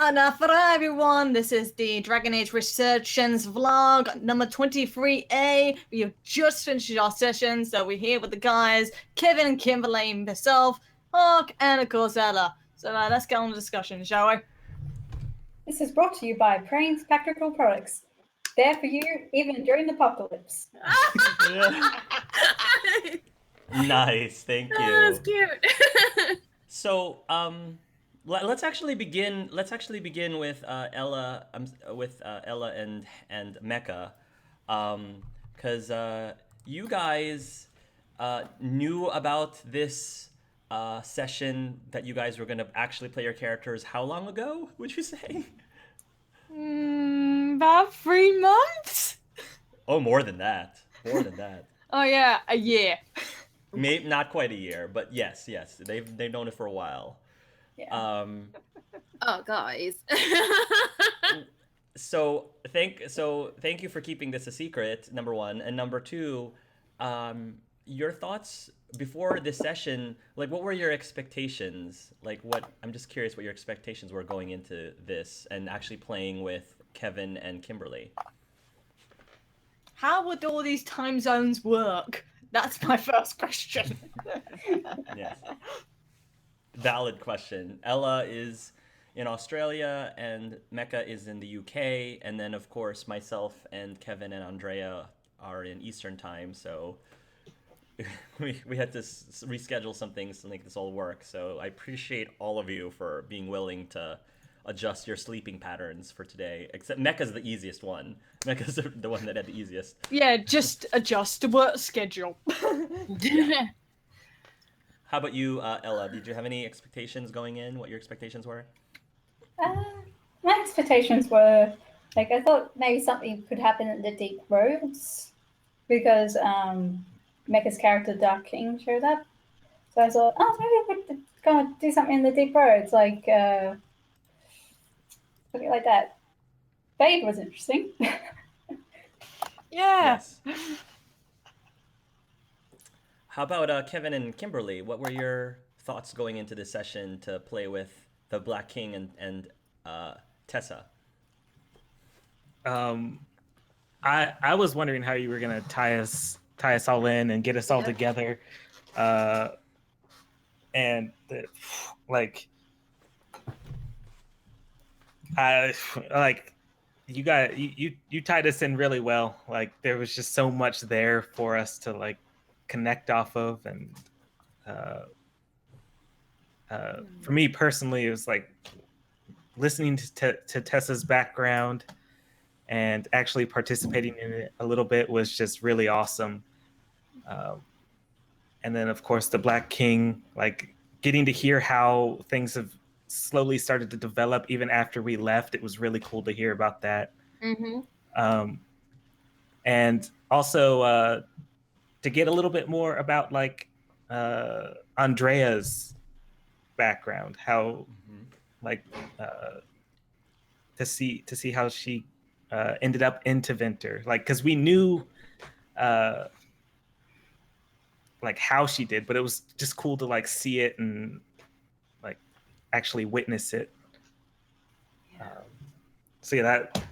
And for everyone, this is the Dragon Age Resurgence vlog number 23A. We have just finished our session, so we're here with the guys, Kevin and Kimberly, myself, Hawk, and of course Ella. So let's get on the discussion, shall we? This is brought to you by Prain's Practical Products. There for you, even during the apocalypse. Nice, thank you. That's cute. So, let's actually begin. Let's actually begin with Ella. With Ella and Mecca, because you guys knew about this session that you guys were gonna actually play your characters. How long ago would you say? About 3 months? Oh, more than that. More than that. Oh yeah, a year. Maybe not quite a year, but yes, they've known it for a while. Yeah. Oh, guys. So thank you for keeping this a secret, number one, and number two, your thoughts before this session. Like, what were your expectations? I'm just curious what your expectations were going into this and actually playing with Kevin and Kimberly. How would all these time zones work? That's my first question. Yes. Valid question. Ella is in Australia and Mecca is in the UK, and then of course myself and Kevin and Andrea are in Eastern time, so we had to reschedule some things to make this all work. So I appreciate all of you for being willing to adjust your sleeping patterns for today. Except Mecca's the easiest one. Mecca's the one that had the easiest. Yeah, just adjust the work schedule. Yeah. How about you, Ella? Did you have any expectations going in? What your expectations were? My expectations were, I thought maybe something could happen in the Deep Roads because Mecha's character Dark King showed up. So I thought, maybe we're going to do something in the Deep Roads, something like that. Fade was interesting. Yeah. Yes. How about Kevin and Kimberly? What were your thoughts going into this session to play with the Black King and Tessa? I was wondering how you were gonna tie us all in and get us all together, and you tied us in really well. Like, there was just so much there for us to connect off of, and for me personally, it was listening to Tessa's background and actually participating in it a little bit was just really awesome. And then of course the Black King, getting to hear how things have slowly started to develop even after we left. It was really cool to hear about that. Mm-hmm. And also to get a little bit more about Andrea's background, how to see how she ended up into Venter, because we knew how she did, but it was just cool to see it and actually witness it. So yeah, that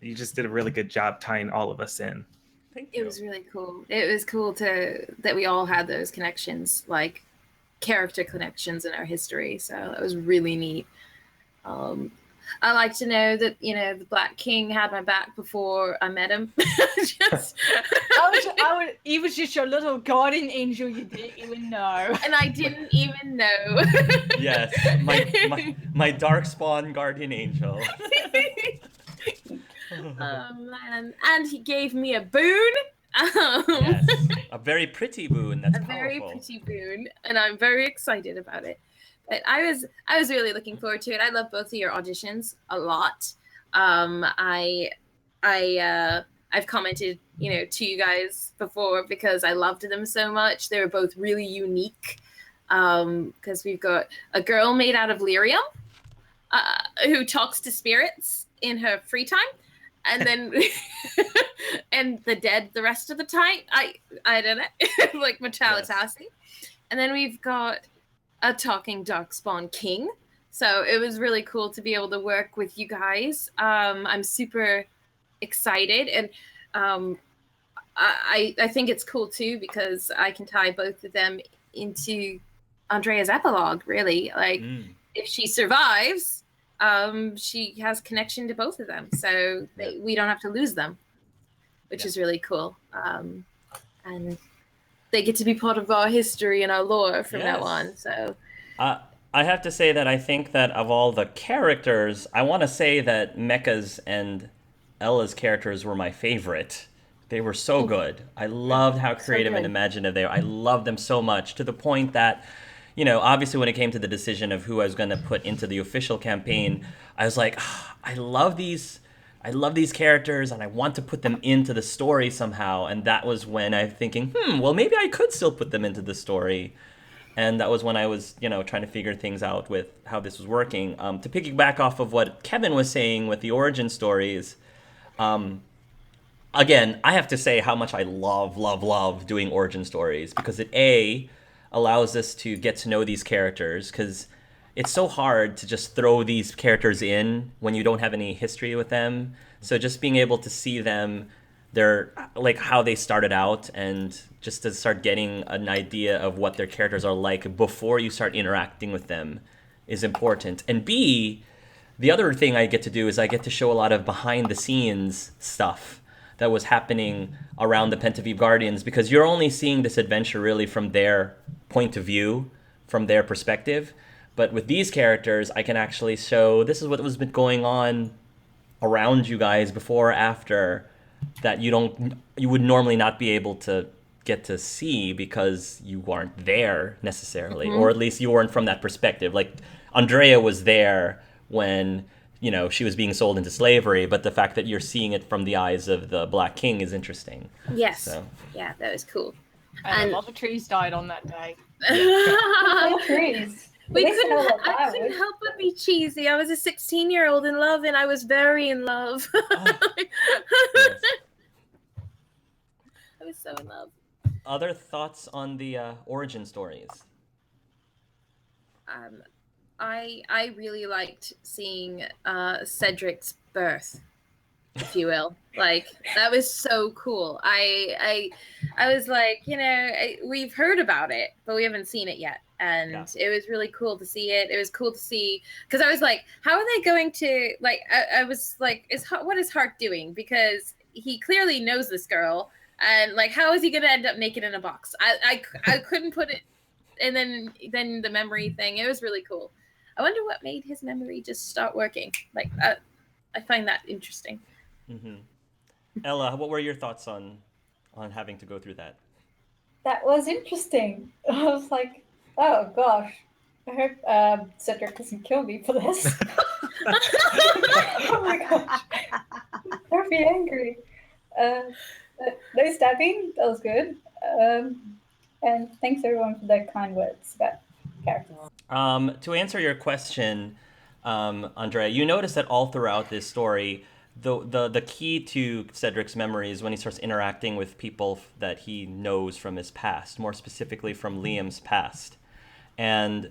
you just did a really good job tying all of us in. Thank you. It was really cool. It was cool that we all had those connections, character connections in our history. So that was really neat. I like to know that, the Black King had my back before I met him. He was just your little guardian angel you didn't even know. And I didn't even know. Yes, my darkspawn guardian angel. Man. And he gave me a boon. Yes, a very pretty boon. That's powerful. Very pretty boon, and I'm very excited about it. But I was really looking forward to it. I love both of your auditions a lot. I've commented, to you guys before because I loved them so much. They were both really unique. Because we've got a girl made out of lyrium, who talks to spirits in her free time, and then and the dead the rest of the time. I don't know, Mortality. Yes. And then we've got a talking darkspawn king. So it was really cool to be able to work with you guys. I'm super excited, and I think it's cool too because I can tie both of them into Andrea's epilogue. Really, like if she survives, she has connection to both of them, so we don't have to lose them, which is really cool. And they get to be part of our history and our lore from now on. So. I have to say that I think that of all the characters, I want to say that Mecha's and Ella's characters were my favorite. They were so good. I loved how creative and imaginative they were. I loved them so much, to the point that, you know, obviously when it came to the decision of who I was going to put into the official campaign, I was like, I love these characters and I want to put them into the story somehow. And that was when I'm thinking, well, maybe I could still put them into the story. And that was when I was, you know, trying to figure things out with how this was working. To piggyback off of what Kevin was saying with the origin stories, again, I have to say how much I love doing origin stories, because it allows us to get to know these characters, because it's so hard to just throw these characters in when you don't have any history with them. So just being able to see them, their like how they started out, and just to start getting an idea of what their characters are like before you start interacting with them is important. And B, the other thing I get to do is I get to show a lot of behind the scenes stuff that was happening around the Pentavive Guardians, because you're only seeing this adventure really from their point of view, from their perspective. But with these characters, I can actually show this is what was been going on around you guys before, after, that you would normally not be able to get to see because you weren't there necessarily, or at least you weren't from that perspective. Like Andrea was there when, you know, she was being sold into slavery, but the fact that you're seeing it from the eyes of the Black King is interesting. Yes. So. Yeah, that was cool. And a lot of trees died on that day. Trees. I couldn't help but be cheesy. I was a 16-year-old in love, and I was very in love. Yes. I was so in love. Other thoughts on the origin stories? I really liked seeing Cedric's birth, if you will. Like, that was so cool. I was like, you know, we've heard about it, but we haven't seen it yet. And it was really cool to see it. It was cool to see, because I was like, how are they going to, like, I was like, what is Hart doing? Because he clearly knows this girl. And, like, how is he going to end up naked in a box? I couldn't put it. And then the memory thing, it was really cool. I wonder what made his memory just start working. Like, I find that interesting. Mm-hmm. Ella, what were your thoughts on having to go through that? That was interesting. I was like, oh gosh, I hope Cedric doesn't kill me for this. Oh my gosh, I'd be angry. No stabbing, that was good. And thanks everyone for their kind words about characters. To answer your question, Andrea, you notice that all throughout this story, the key to Cedric's memory is when he starts interacting with people that he knows from his past, more specifically from Liam's past. And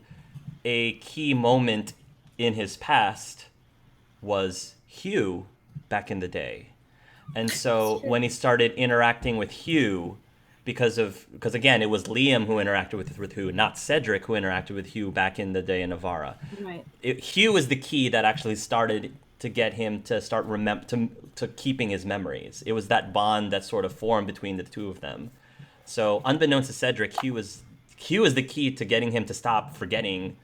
a key moment in his past was Hugh back in the day. And so when he started interacting with Hugh, because again, it was Liam who interacted with Hugh, not Cedric who interacted with Hugh back in the day in Navarra. Right. Hugh is the key that actually started to get him to start to keeping his memories. It was that bond that sort of formed between the two of them. So unbeknownst to Cedric, Hugh is the key to getting him to stop having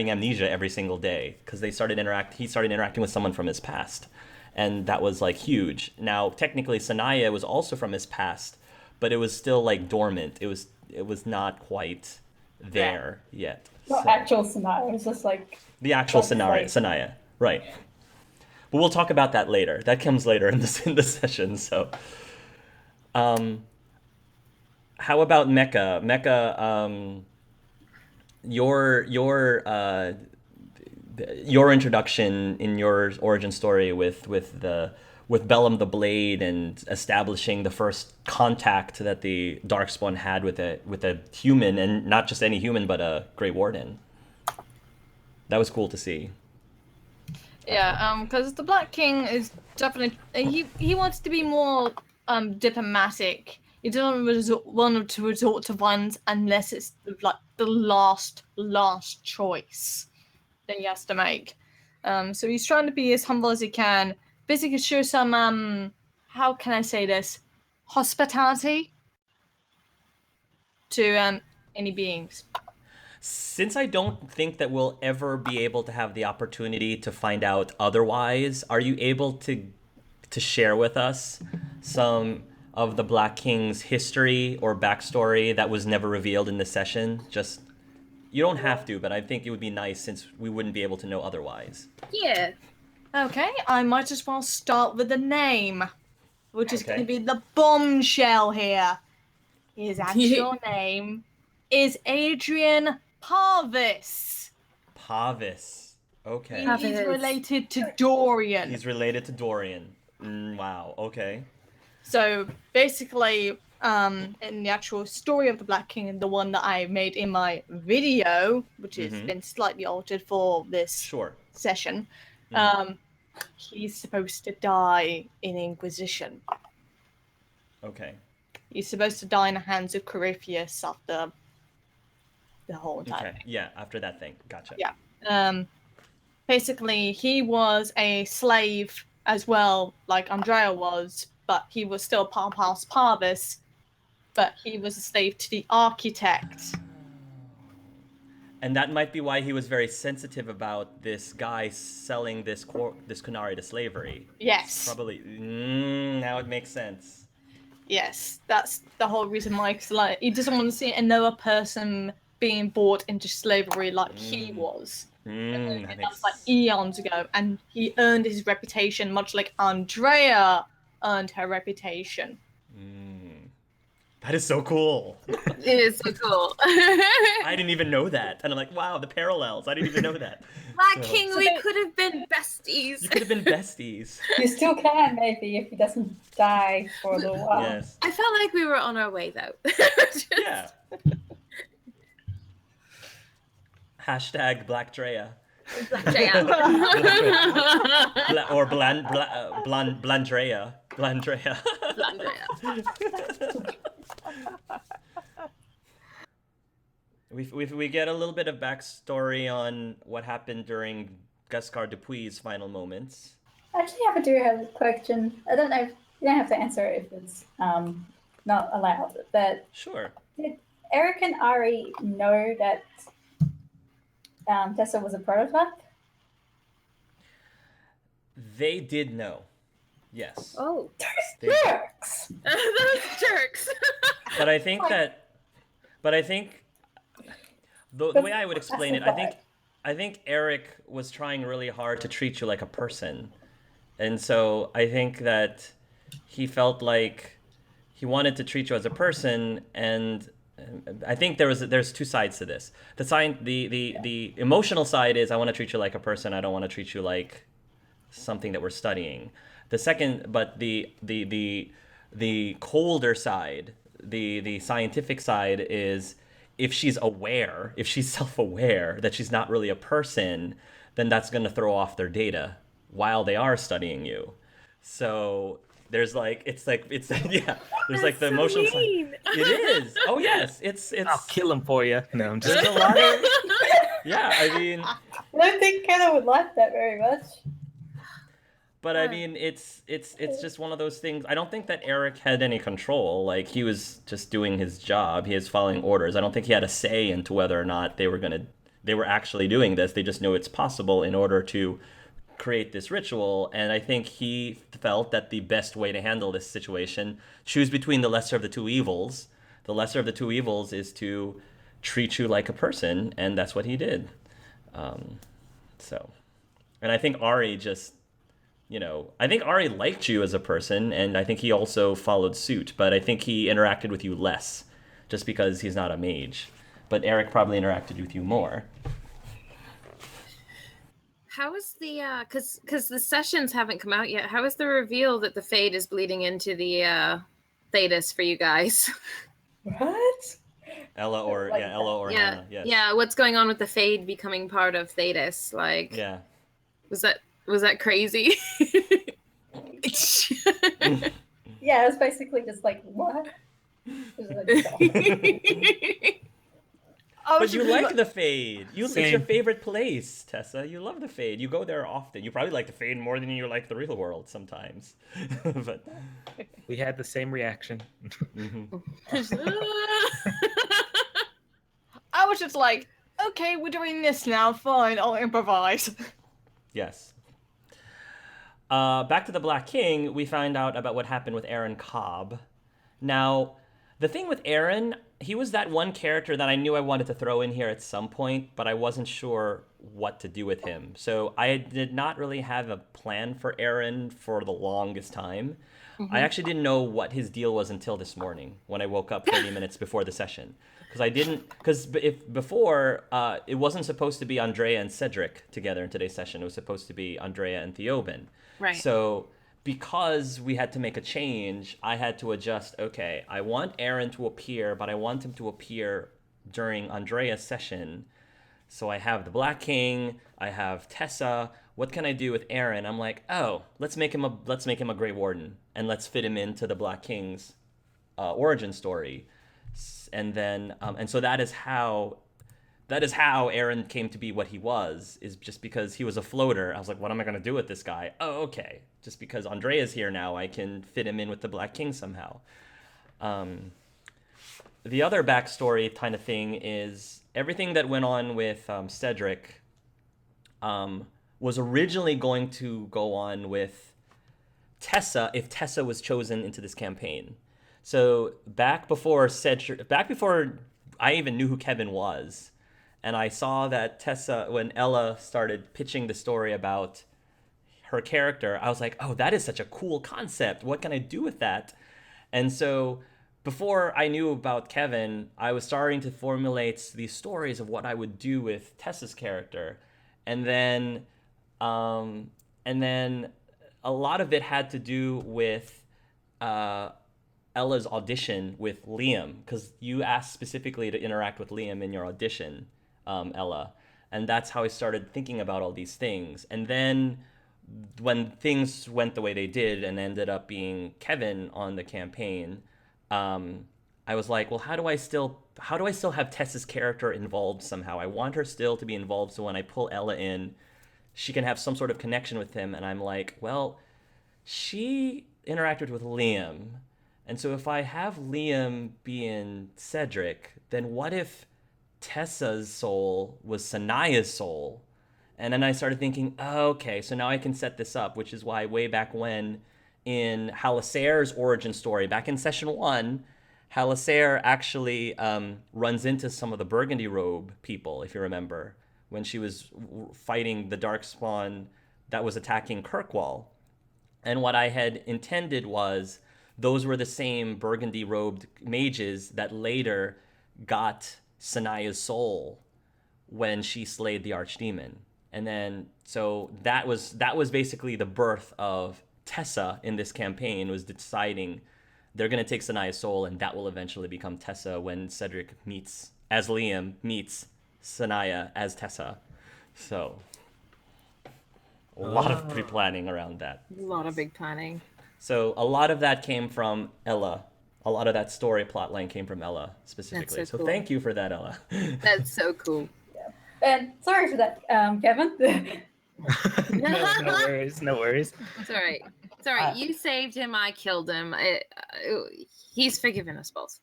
amnesia every single day, because he started interacting with someone from his past. And that was like huge. Now, technically, Sanaya was also from his past, but it was still like dormant. It was not quite there yet. Not actual Sanaya, it was just like the actual Sanaya, right? But we'll talk about that later. That comes later in the session. So, how about Mecha? Mecha, your introduction in your origin story with Bellum the Blade, and establishing the first contact that the Darkspawn had with a human, and not just any human, but a Grey Warden. That was cool to see. Yeah, because the Black King is definitely he wants to be more diplomatic. He doesn't want to resort to violence unless it's like the last choice that he has to make. So he's trying to be as humble as he can, basically show some how can I say this, hospitality to any beings. Since I don't think that we'll ever be able to have the opportunity to find out otherwise, are you able to share with us some of the Black King's history or backstory that was never revealed in this session? Just, you don't have to, but I think it would be nice since we wouldn't be able to know otherwise. Yeah. Okay, I might as well start with the name, which is Okay. going to be the bombshell here. His actual name is Adrian Parvis. Parvis. Okay. He's related to Dorian. He's related to Dorian. Wow. Okay. So basically, in the actual story of the Black King, and the one that I made in my video, which has been slightly altered for this session, he's supposed to die in Inquisition. Okay. He's supposed to die in the hands of Corypheus after the whole entire thing. Yeah, after that thing. Gotcha. Yeah. Basically, he was a slave as well, like Andrea was, but he was still part of House Parvis, but he was a slave to the architect. And that might be why he was very sensitive about this guy selling this Kunari to slavery. Yes. It's probably. Now it makes sense. Yes, that's the whole reason why. Cause, like, he doesn't want to see another person being bought into slavery like he was. That was like eons ago, and he earned his reputation much like Andrea earned her reputation. That is so cool. It is so cool. I didn't even know that. And I'm like, wow, the parallels. I didn't even know that. Black King, we could have been besties. You could have been besties. You still can, maybe, if he doesn't die for a little while. Yes. I felt like we were on our way, though. Yeah. Hashtag Black Drea. Black Drea. Or Blandrea. Blandrea. We get a little bit of backstory on what happened during Gascar Dupuy's final moments. Actually, I do have a question. I don't know if you don't have to answer it if it's not allowed, but Sure. did Eric and Ari know that Tessa was a prototype? They did know. Yes. Oh. They- Jerks! Those jerks. But I think the way I would explain it, I think Eric was trying really hard to treat you like a person. And so I think that he felt like he wanted to treat you as a person, and I think there's two sides to this. The emotional side is I want to treat you like a person, I don't want to treat you like something that we're studying. The second, but the colder side, the scientific side is if she's self-aware that she's not really a person, then that's going to throw off their data while they are studying you. So there's like it's yeah. There's like the emotional side. It is. Oh yes, it's. I'll kill him for you. No, I'm just. There's a lot of. Yeah, I mean. I don't think Kenna would like that very much. But I mean, it's just one of those things. I don't think that Eric had any control. Like, he was just doing his job. He is following orders. I don't think he had a say into whether or not they were actually doing this. They just knew it's possible in order to create this ritual. And I think he felt that the best way to handle this situation, choose between the lesser of the two evils. The lesser of the two evils is to treat you like a person, and that's what he did. And I think Ari just. I think Ari liked you as a person, and I think he also followed suit, but I think he interacted with you less, just because he's not a mage. But Eric probably interacted with you more. How is the, because the sessions haven't come out yet, how is the reveal that the Fade is bleeding into the Thetis for you guys? What? Ella or Like Ella or Yeah, Hannah. Yes. yeah. What's going on with the Fade becoming part of Thetis? Like, Yeah. was that crazy? Yeah, it's basically just like, what? It's like, I But was you just like the Fade. It's your Same. favorite place, Tessa. You love the Fade. You go there often. You probably like the Fade more than you like the real world sometimes. But We had the same reaction. mhm. I was just like, okay, we're doing this now. Fine, I'll improvise. Yes. Back to the Black King, we find out about what happened with Aaron Cobb. Now, the thing with Aaron, he was that one character that I knew I wanted to throw in here at some point, but I wasn't sure what to do with him. So I did not really have a plan for Aaron for the longest time. I actually didn't know what his deal was until this morning when I woke up 30 minutes before the session. Because if before, it wasn't supposed to be Andrea and Cedric together in today's session. It was supposed to be Andrea and Theoben. Right. So because we had to make a change, I had to adjust, okay, I want Aaron to appear, but I want him to appear during Andrea's session. So I have the Black King, I have Tessa. What can I do with Aaron? I'm like, oh, let's make him a Grey Warden, and let's fit him into the Black King's origin story. And then and so that is how Aaron came to be what he was, is just because he was a floater. I was like, what am I going to do with this guy? Oh, okay. Just because Andrea's here now, I can fit him in with the Black King somehow. The other backstory kind of thing is everything that went on with Cedric was originally going to go on with Tessa if Tessa was chosen into this campaign. So back before I even knew who Kevin was, and I saw that Tessa, when Ella started pitching the story about her character, I was like, oh, that is such a cool concept. What can I do with that? And so before I knew about Kevin, I was starting to formulate these stories of what I would do with Tessa's character. And then a lot of it had to do with Ella's audition with Liam, because you asked specifically to interact with Liam in your audition, Ella. And that's how I started thinking about all these things. And then when things went the way they did and ended up being Kevin on the campaign, I was like, well, how do I still have Tessa's character involved somehow? I want her still to be involved, so when I pull Ella in, she can have some sort of connection with him. And I'm like, well, she interacted with Liam, and so if I have Liam being Cedric, then what if Tessa's soul was Sanaya's soul? And then I started thinking, oh, okay, so now I can set this up, which is why way back when in Halasair's origin story, back in session 1, Halasair actually runs into some of the Burgundy Robe people, if you remember, when she was fighting the Darkspawn that was attacking Kirkwall. And what I had intended was those were the same burgundy-robed mages that later got Sanaya's soul when she slayed the archdemon. And then, so that was basically the birth of Tessa in this campaign, was deciding they're going to take Sanaya's soul, and that will eventually become Tessa when Cedric as Liam meets Sanaya as Tessa. So a lot of pre-planning around that. A lot of big planning. So a lot of that came from Ella. A lot of that story plotline came from Ella specifically. That's so So cool. thank you for that, Ella. That's so cool. And sorry for that, Kevin. No worries, no worries. It's all right. It's all right. You saved him. I killed him. He's forgiven us both.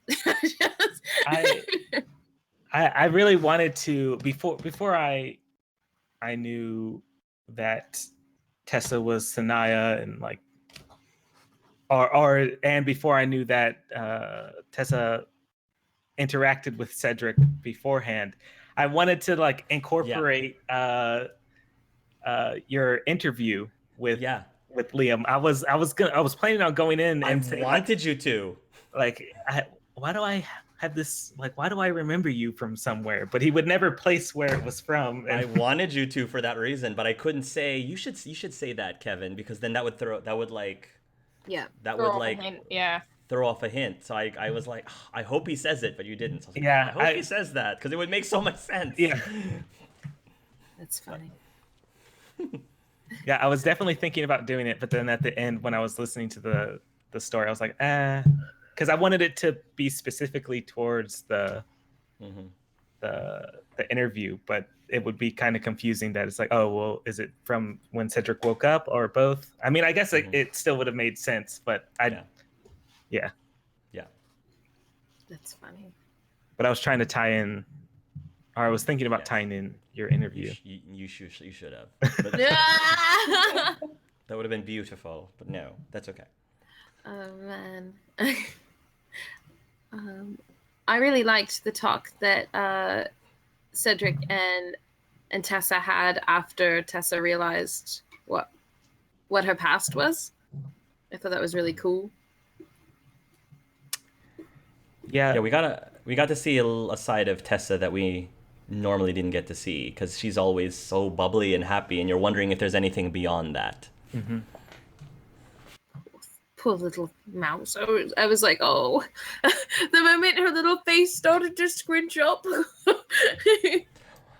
I really wanted to before I knew that Tessa was Sanaya, and like and before I knew that Tessa interacted with Cedric beforehand, I wanted to like incorporate your interview with Liam. I was planning on going in and I wanted you to. Why do I have this? Like, why do I remember you from somewhere? But he would never place where it was from. And I wanted you to for that reason, but I couldn't say. You should say that, Kevin, because then that would throw off a hint. So I was like, "Oh, I hope he says it," but you didn't. So I was like, Yeah, I hope he says that because it would make so much sense. Yeah. That's funny. Yeah, I was definitely thinking about doing it, but then at the end, when I was listening to the story, I was like, because I wanted it to be specifically towards the interview, but it would be kind of confusing that it's like, oh, well, is it from when Cedric woke up or both? I mean, I guess it still would have made sense, but yeah. That's funny. But I was trying to tie in, or I was thinking about tying in your interview. You should have. But that would have been beautiful, but no, that's okay. Oh man. I really liked the talk that Cedric and Tessa had after Tessa realized what her past was. I thought that was really cool. Yeah, we got to see a side of Tessa that we normally didn't get to see because she's always so bubbly and happy, and you're wondering if there's anything beyond that. Mm-hmm. Poor little mouse. I was like, oh, the moment her little face started to scrunch up.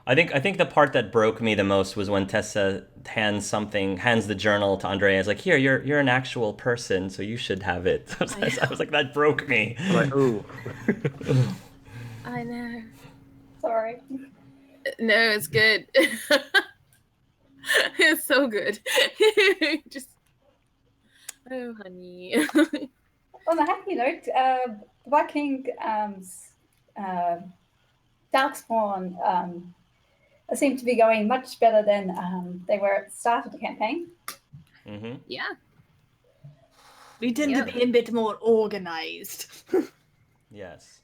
I think the part that broke me the most was when Tessa hands the journal to Andrea. It's like, here, you're an actual person, so you should have it. I was like, that broke me. I'm like, ooh. I know. Sorry. No, it's good. It's so good. Just, oh, honey. On a happy note, Viking Darkspawn seem to be going much better than they were at the start of the campaign. Mm-hmm. Yeah. We tend to be a bit more organized. Yes.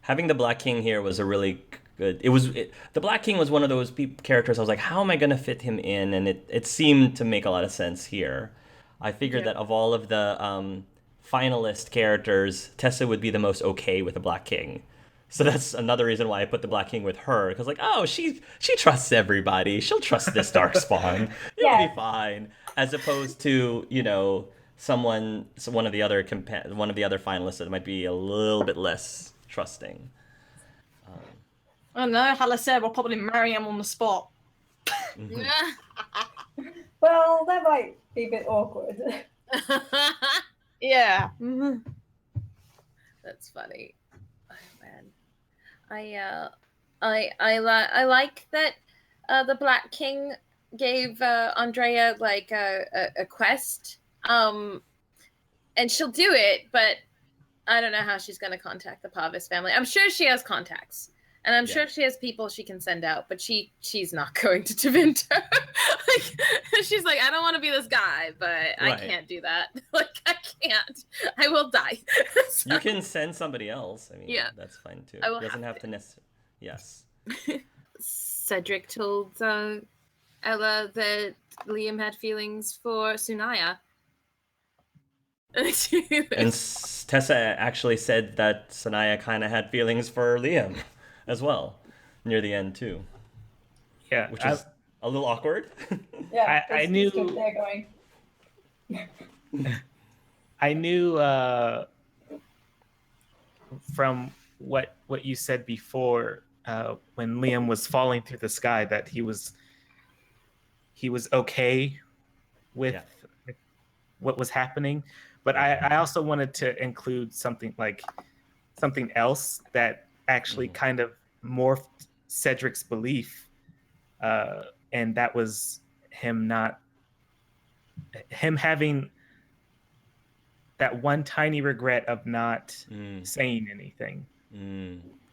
Having the Black King here was a really good... The Black King was one of those characters I was like, how am I going to fit him in? And it seemed to make a lot of sense here. I figured that of all of the finalist characters, Tessa would be the most okay with the Black King. So that's another reason why I put the Black King with her. Because like, oh, she trusts everybody. She'll trust this Darkspawn. It'll be fine. As opposed to, one of the other finalists that might be a little bit less trusting. I don't know. Hala said we'll probably marry him on the spot. Well, that might be a bit awkward. Yeah. That's funny. Oh man, I like that the Black King gave Andrea like a quest, and she'll do it, but I don't know how she's gonna contact the Parvis family. I'm sure she has contacts. And I'm sure she has people she can send out, but she's not going to Tevinter. She's like, I don't want to be this guy, but I can't do that. Like, I can't. I will die. So, you can send somebody else. I mean, that's fine too. It doesn't have to necessarily. Yes. Cedric told Ella that Liam had feelings for Sunaya. And Tessa actually said that Sunaya kind of had feelings for Liam as well near the end too. Yeah, which is a little awkward. Yeah, I knew they're going. I knew from what you said before, when Liam was falling through the sky, that he was okay with what was happening. But I also wanted to include something else that actually kind of morphed Cedric's belief, and that was him having that one tiny regret of not saying anything.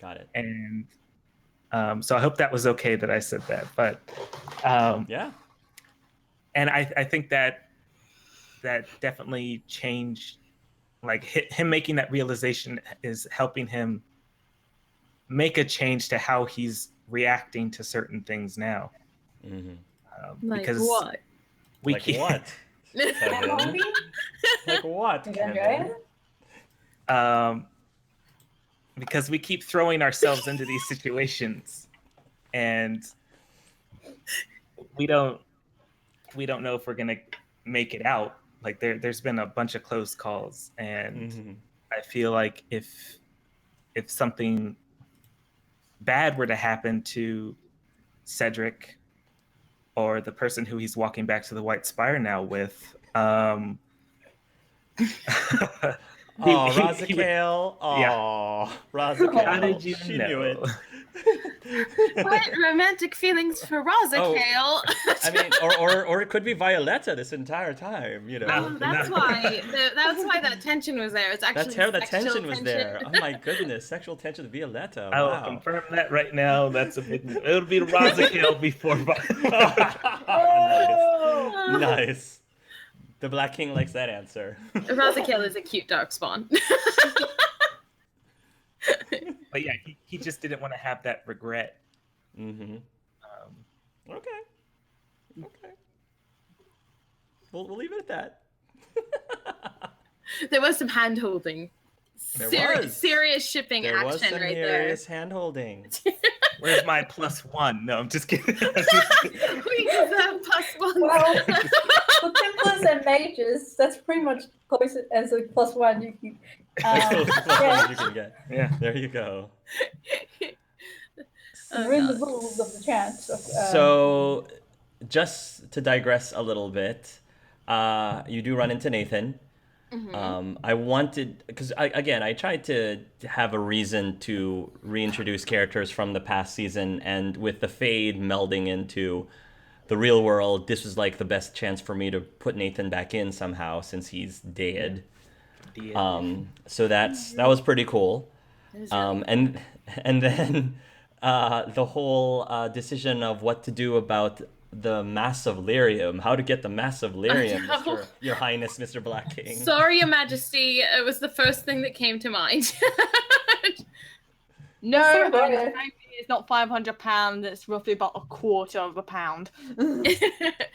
Got it. And so I hope that was okay that I said that. But and I think that definitely changed, like him making that realization is helping him make a change to how he's reacting to certain things now. Like because what? Like what? Kevin? Like what, Kevin? Because we keep throwing ourselves into these situations, and we don't know if we're gonna make it out. Like there's been a bunch of close calls, and I feel like if something bad were to happen to Cedric or the person who he's walking back to the White Spire now with, Oh, Razakale. Oh, Razakale. How did you She know? knew it. What romantic feelings for Razakale? Oh, I mean, or it could be Violetta this entire time, you know. Oh, that's why. That's why that tension was there. It's actually That's how the sexual tension was there. Oh my goodness, sexual tension with Violetta. I will Wow. confirm that right now. That's a big. It'll be Razakale before. Oh! Nice. The Black King likes that answer. Razakale is a cute darkspawn. But yeah, he just didn't want to have that regret. Mm-hmm. Okay. We'll leave it at that. There was some hand holding. There was. Serious shipping There was action some right serious hand holding. Where's my +1? No, I'm just kidding. there. We deserve +1. Well, for Templars and Mages, that's pretty much close as a +1 you can. That's close to plus yeah. one you can get. Yeah. There you go. We're in the rules of the chance. So, just to digress a little bit, you do run into Nathan. Mhm. I wanted, because I tried to have a reason to reintroduce characters from the past season, and with the Fade melding into the real world, this was like the best chance for me to put Nathan back in somehow since he's dead. So that was pretty cool. That was really And then the whole decision of what to do about the Mass of Lyrium, how to get the Mass of Lyrium, know. Your Highness, Mr. Black King. Sorry, Your Majesty. It was the first thing that came to mind. No, So I'm good. hoping it's not £500. It's roughly about a quarter of a pound.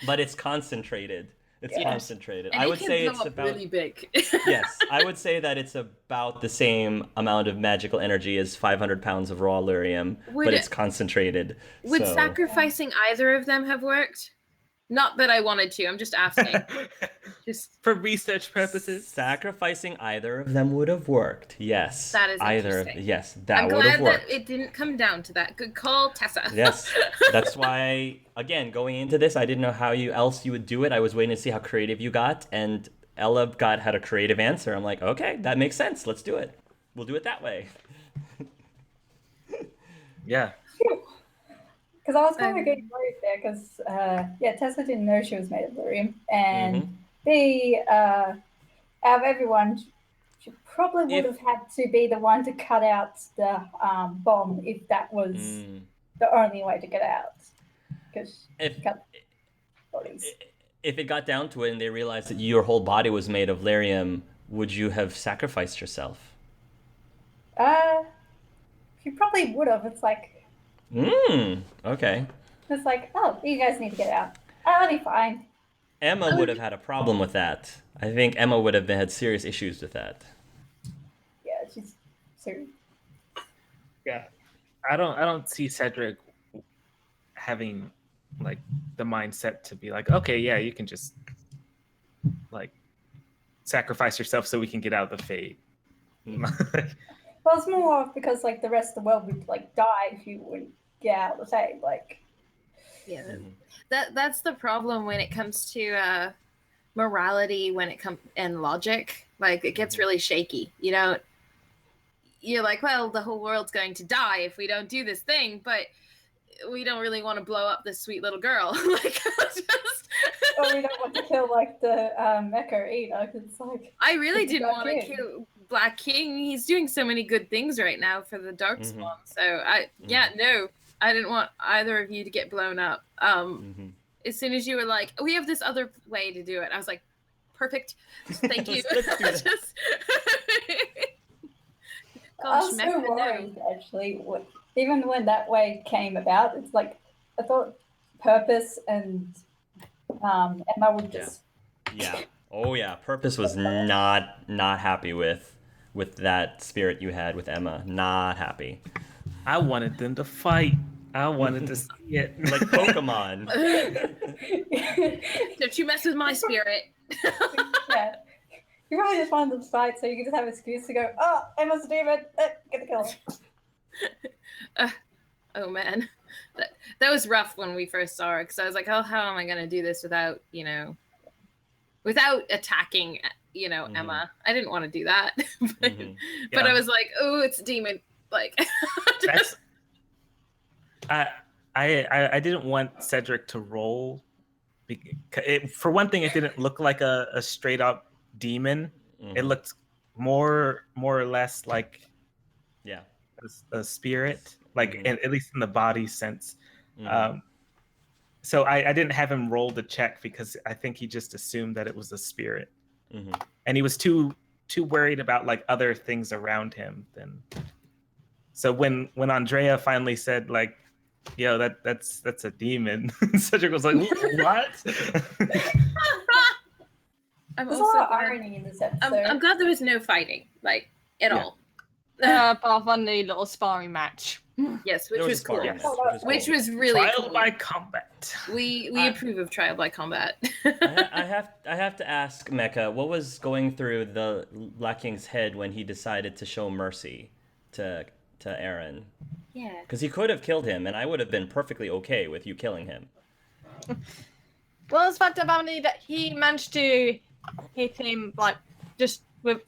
But it's concentrated. It's Yes. concentrated. And I it would can say blow it's up about really big. yes, I would say that it's about the same amount of magical energy as 500 pounds of raw lyrium, Would but it- it's concentrated. Would so. sacrificing either of them have worked? Not that I wanted to. I'm just asking. Just For research purposes. Sacrificing either of them would have worked. Yes. That is either. interesting. Yes, that I'm would have glad worked. that it didn't come down to that. Good call, Tessa. Yes, that's why. Again, going into this, I didn't know how else you would do it. I was waiting to see how creative you got, and Ella had a creative answer. I'm like, okay, that makes sense. Let's do it. We'll do it that way. Yeah. Because I was kind of getting worried there because, Tessa didn't know she was made of lyrium. And out of everyone, she probably would have had to be the one to cut out the bomb if that was the only way to get out. Because If cut bodies. if it got down to it and they realized that your whole body was made of lyrium, would you have sacrificed yourself? She probably would have. It's like, Okay. it's like, oh, you guys need to get out. I'll be fine. Emma would have had a problem with that. I think Emma would have had serious issues with that. Yeah, she's serious. Yeah. I don't see Cedric having like the mindset to be like, okay, yeah, you can just like sacrifice yourself so we can get out of the Fade. Well, it's more of because like the rest of the world would like die if you wouldn't get out of the Fade. Like, Yeah, that's the problem when it comes to morality, when it comes and logic. Like it gets really shaky. You know, you're like, well, the whole world's going to die if we don't do this thing, but we don't really want to blow up this sweet little girl. Like, just... or we don't want to kill like the Mecha either. 'Cause it's like, I really didn't Black want to King. kill Black King. He's doing so many good things right now for the Darkspawn. So I didn't want either of you to get blown up. As soon as you were like, we have this other way to do it, I was like, perfect. Thank you. Let's do that. Just... I Gosh, was so Mecha, no. worried actually. Even when that way came about, it's like I thought Purpose and Emma would just Yeah. Oh yeah. Purpose was not happy with that spirit you had with Emma. Not happy. I wanted them to fight. I wanted to see it. Like Pokemon. Don't you mess with my spirit. yeah. You probably just wanted them to fight so you can just have an excuse to go, oh, Emma's a demon, get the kill. Oh man, that was rough when we first saw her, because I was like, oh, how am I gonna do this without, without attacking, Emma? I didn't want to do that, but I was like, oh, it's a demon. Like, That's, I didn't want Cedric to roll. For one thing, it didn't look like a straight up demon. It looked more or less like a spirit, like at least in the body sense. So I didn't have him roll the check because I think he just assumed that it was a spirit, and he was too worried about like other things around him. So when Andrea finally said like, "Yo, that's a demon," Cedric was like, "What?" There's a lot of irony in this episode. I'm glad there was no fighting, like at all. Apart from the little sparring match. Yes, which was cool. Which was really trial cool. by combat. We approve of trial by combat. I have to ask Mecha, what was going through the Black King's head when he decided to show mercy to Aaron? Yeah. Because he could have killed him, and I would have been perfectly okay with you killing him. Well, it's fact about me that he managed to hit him like just with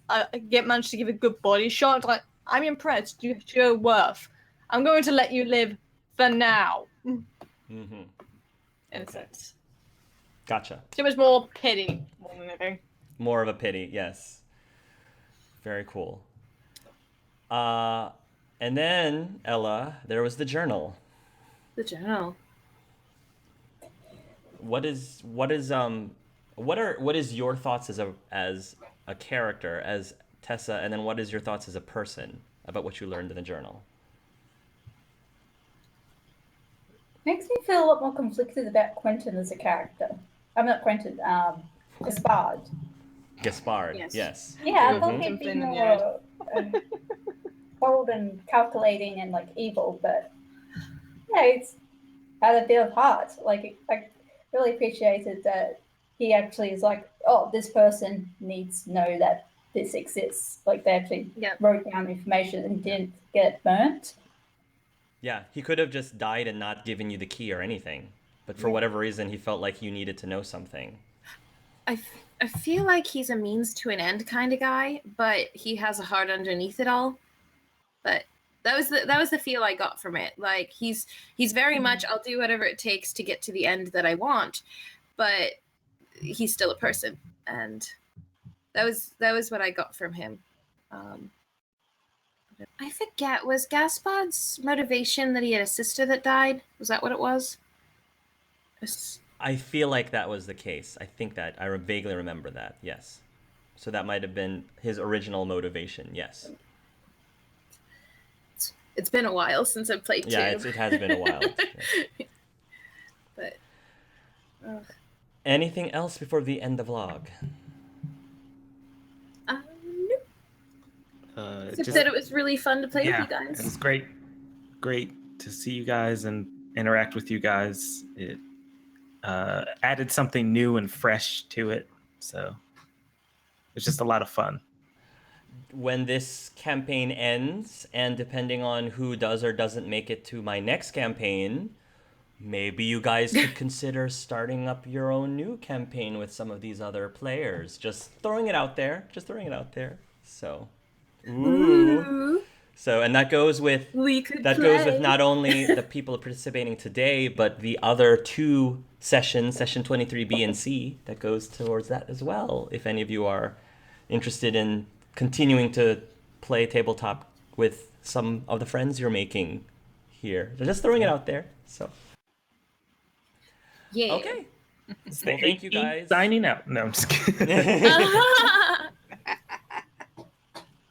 managed to give a good body shot. Like, I'm impressed. You show worth. I'm going to let you live for now. In a sense. Gotcha. Too much more pity more than anything. More of a pity, yes. Very cool. And then, Ella, there was the journal. The journal. What is your thoughts as a character, as Tessa, and then what is your thoughts as a person about what you learned in the journal? Makes me feel a lot more conflicted about Quentin as a character. I'm not Quentin, Gaspard. Gaspard, yes. Yeah, I thought he'd be more bold and calculating and like evil, but yeah, it's had a bit of heart. Like, I really appreciated that he actually is like, oh, this person needs to know that this exists. Like, they actually wrote down information and didn't get burnt. Yeah, he could have just died and not given you the key or anything, but for whatever reason, he felt like you needed to know something. I feel like he's a means to an end kind of guy, but he has a heart underneath it all. But that was the feel I got from it. Like, he's very much, I'll do whatever it takes to get to the end that I want, but he's still a person, and that was what I got from him. I forget, was Gaspard's motivation that he had a sister that died? Was that what it was? I feel like that was the case. I think that I vaguely remember that. Yes, so that might have been his original motivation. Yes. It's been a while since I've played 2. Yeah, it has been a while. Yeah. But anything else before the end of vlog? No. Just that it was really fun to play with you guys. It was great to see you guys and interact with you guys. It added something new and fresh to it, so it's just a lot of fun. When this campaign ends, and depending on who does or doesn't make it to my next campaign, maybe you guys could consider starting up your own new campaign with some of these other players. Just throwing it out there. So, ooh. So, and that goes with goes with not only the people participating today, but the other 2 sessions, session 23B and C, that goes towards that as well. If any of you are interested in continuing to play tabletop with some of the friends you're making here. They're just throwing it out there. So. Yeah. Okay. Well, thank you guys. Signing out. No, I'm just kidding.